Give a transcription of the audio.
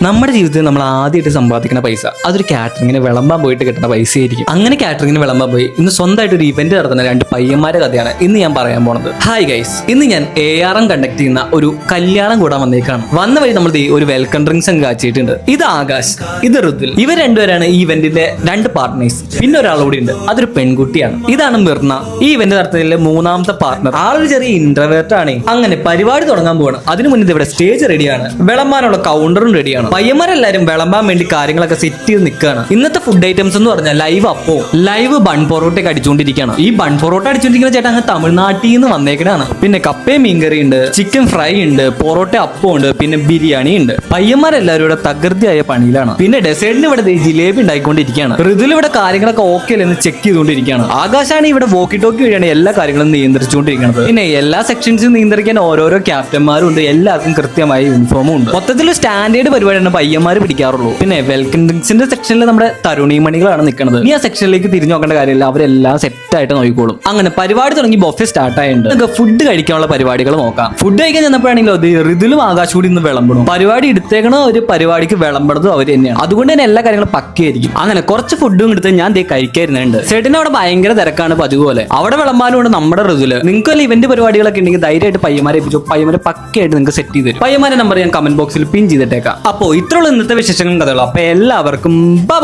നമ്മുടെ ജീവിതത്തിൽ നമ്മൾ ആദ്യമായിട്ട് സമ്പാദിക്കുന്ന പൈസ അതൊരു കാറ്ററിങ്ങിന് വിളമ്പാൻ പോയിട്ട് കിട്ടുന്ന പൈസ ആയിരിക്കും. അങ്ങനെ കാറ്ററിങ്ങിന് വിളമ്പാൻ പോയി ഇന്ന് സ്വന്തമായിട്ട് ഒരു ഇവന്റ് നടത്തുന്ന രണ്ട് പയ്യന്മാരുടെ കഥയാണ് ഇന്ന് ഞാൻ പറയാൻ പോണത്. ഹായ് ഗൈസ്, ഇന്ന് ഞാൻ ARM കണ്ടക്ട് ചെയ്യുന്ന ഒരു കല്യാണം കൂടാൻ വന്നേക്കാണ്. വന്ന വഴി നമ്മൾ ഒരു വെൽക്കം ഡ്രിങ്ക്സ് അങ്ങ് കാച്ചിട്ടുണ്ട്. ഇത് ആകാശ്, ഇത് ഋതുൽ. ഇവർ രണ്ടുപേരാണ് ഈ ഇവന്റിന്റെ രണ്ട് പാർട്ട്നേഴ്സ്. പിന്നെ ഒരാൾ കൂടി ഉണ്ട്, അതൊരു പെൺകുട്ടിയാണ്. ഇതാണ് മിർന, ഈ ഇവന്റ് നടത്തുന്നതിലെ മൂന്നാമത്തെ പാർട്ട്ണർ. ആളൊരു ചെറിയ ഇന്റർവേർട്ട് ആണ്. അങ്ങനെ പരിപാടി തുടങ്ങാൻ പോവാണ്. അതിനു മുന്നേ ഇവിടെ സ്റ്റേജ് റെഡിയാണ്, വിളമ്പാനുള്ള കൗണ്ടറും റെഡിയാണ്. പയ്യന്മാരെല്ലാരും വിളമ്പാൻ വേണ്ടി കാര്യങ്ങളൊക്കെ സെറ്റ് ചെയ്ത് നിൽക്കുകയാണ്. ഇന്നത്തെ ഫുഡ് ഐറ്റംസ് എന്ന് പറഞ്ഞാൽ ലൈവ് അപ്പോ ലൈവ് ബൺ പൊറോട്ടയൊക്കെ അടിച്ചുകൊണ്ടിരിക്കുകയാണ്. ഈ ബൺ പൊറോട്ട അടിച്ചുകൊണ്ടിരിക്കുന്ന ചേട്ടാ അങ്ങ് തമിഴ്നാട്ടിൽ നിന്ന് വന്നേക്കണാണ്. പിന്നെ കപ്പയും മീൻകറി ഉണ്ട്, ചിക്കൻ ഫ്രൈ ഉണ്ട്, പൊറോട്ട അപ്പം ഉണ്ട്, പിന്നെ ബിരിയാണി ഉണ്ട്. പയ്യന്മാരെല്ലാവരും ഇവിടെ തകൃതിയായ പണിയിലാണ്. പിന്നെ ഡെസേർട്ടിന് ഇവിടെ ജിലേബി ഉണ്ടായിക്കൊണ്ടിരിക്കുകയാണ്. ഋതുൽ ഇവിടെ കാര്യങ്ങളൊക്കെ ഓക്കെ അല്ലെന്ന് ചെക്ക് ചെയ്തുകൊണ്ടിരിക്കുകയാണ്. ആകാശാണ് ഇവിടെ വോക്കി ടോക്കി വഴിയാണ് എല്ലാ കാര്യങ്ങളും നിയന്ത്രിച്ചുകൊണ്ടിരിക്കുന്നത്. പിന്നെ എല്ലാ സെക്ഷൻസും നിയന്ത്രിക്കാൻ ഓരോരോ ക്യാപ്റ്റന്മാരും ഉണ്ട്. എല്ലാവർക്കും കൃത്യമായ യൂണിഫോമും ഉണ്ട്. മൊത്തത്തിൽ സ്റ്റാൻഡേർഡ് പരിപാടിയാണ് പയ്യന്മാർ പിടിക്കാറുള്ളൂ. പിന്നെ വെൽക്കം ഡ്രിങ്ക്സിന്റെ സെക്ഷനിൽ നമ്മുടെ തരുണീമണികളാണ് നിൽക്കുന്നത്. ഇനി ആ സെക്ഷനിലേക്ക് തിരിഞ്ഞു നോക്കേണ്ട കാര്യമില്ല, അവരെല്ലാം സെറ്റ് ആയിട്ട് നോക്കിക്കോളും. അങ്ങനെ പരിപാടി തുടങ്ങി ബൊഫെ സ്റ്റാർട്ട് ആയിട്ടുണ്ട്. നമുക്ക് ഫുഡ് കഴിക്കാനുള്ള പരിപാടികൾ നോക്കാം. ഫുഡ് കഴിക്കാൻ ചെന്നപ്പോഴാണെങ്കിലും ഋതുലും ആകാശം കൂടി ഇന്ന് വിളമ്പണം. പരിപാടി എടുത്തേക്കണോ ഒരു പരിപാടിക്ക് വിളമ്പണതും അവർ തന്നെയാണ്. അതുകൊണ്ട് തന്നെ എല്ലാ കാര്യങ്ങളും പക്കയായിരിക്കും. അങ്ങനെ കുറച്ച് ഫുഡും എടുത്ത് ഞാൻ കഴിക്കായിരുന്നുണ്ട്. ചേട്ടന് അവിടെ ഭയങ്കര തിരക്കാണ് പതിവ് പോലെ. അവിടെ വിളമ്പാനും ഉണ്ട് നമ്മുടെ ഋതുല്. നിങ്ങൾക്ക് വല്ല ഇവന്റ് പരിപാടികളൊക്കെ ഉണ്ടെങ്കിൽ ധൈര്യമായിട്ട് പയ്യന്മാരെ ഏൽപ്പിച്ചു. പയ്യന്മാരെ പക്കയായിട്ട് നിങ്ങൾക്ക് സെറ്റ് ചെയ്ത് തരും. പയ്യന്മാരെ നമ്പർ ഞാൻ കമന്റ് ബോക്സിൽ പിൻ ചെയ്തിട്ടേക്കാം. അപ്പോൾ ഇത്രയുള്ള ഇന്നത്തെ വിശേഷങ്ങളും കഥകളും. അപ്പൊ എല്ലാവർക്കും ബൈ.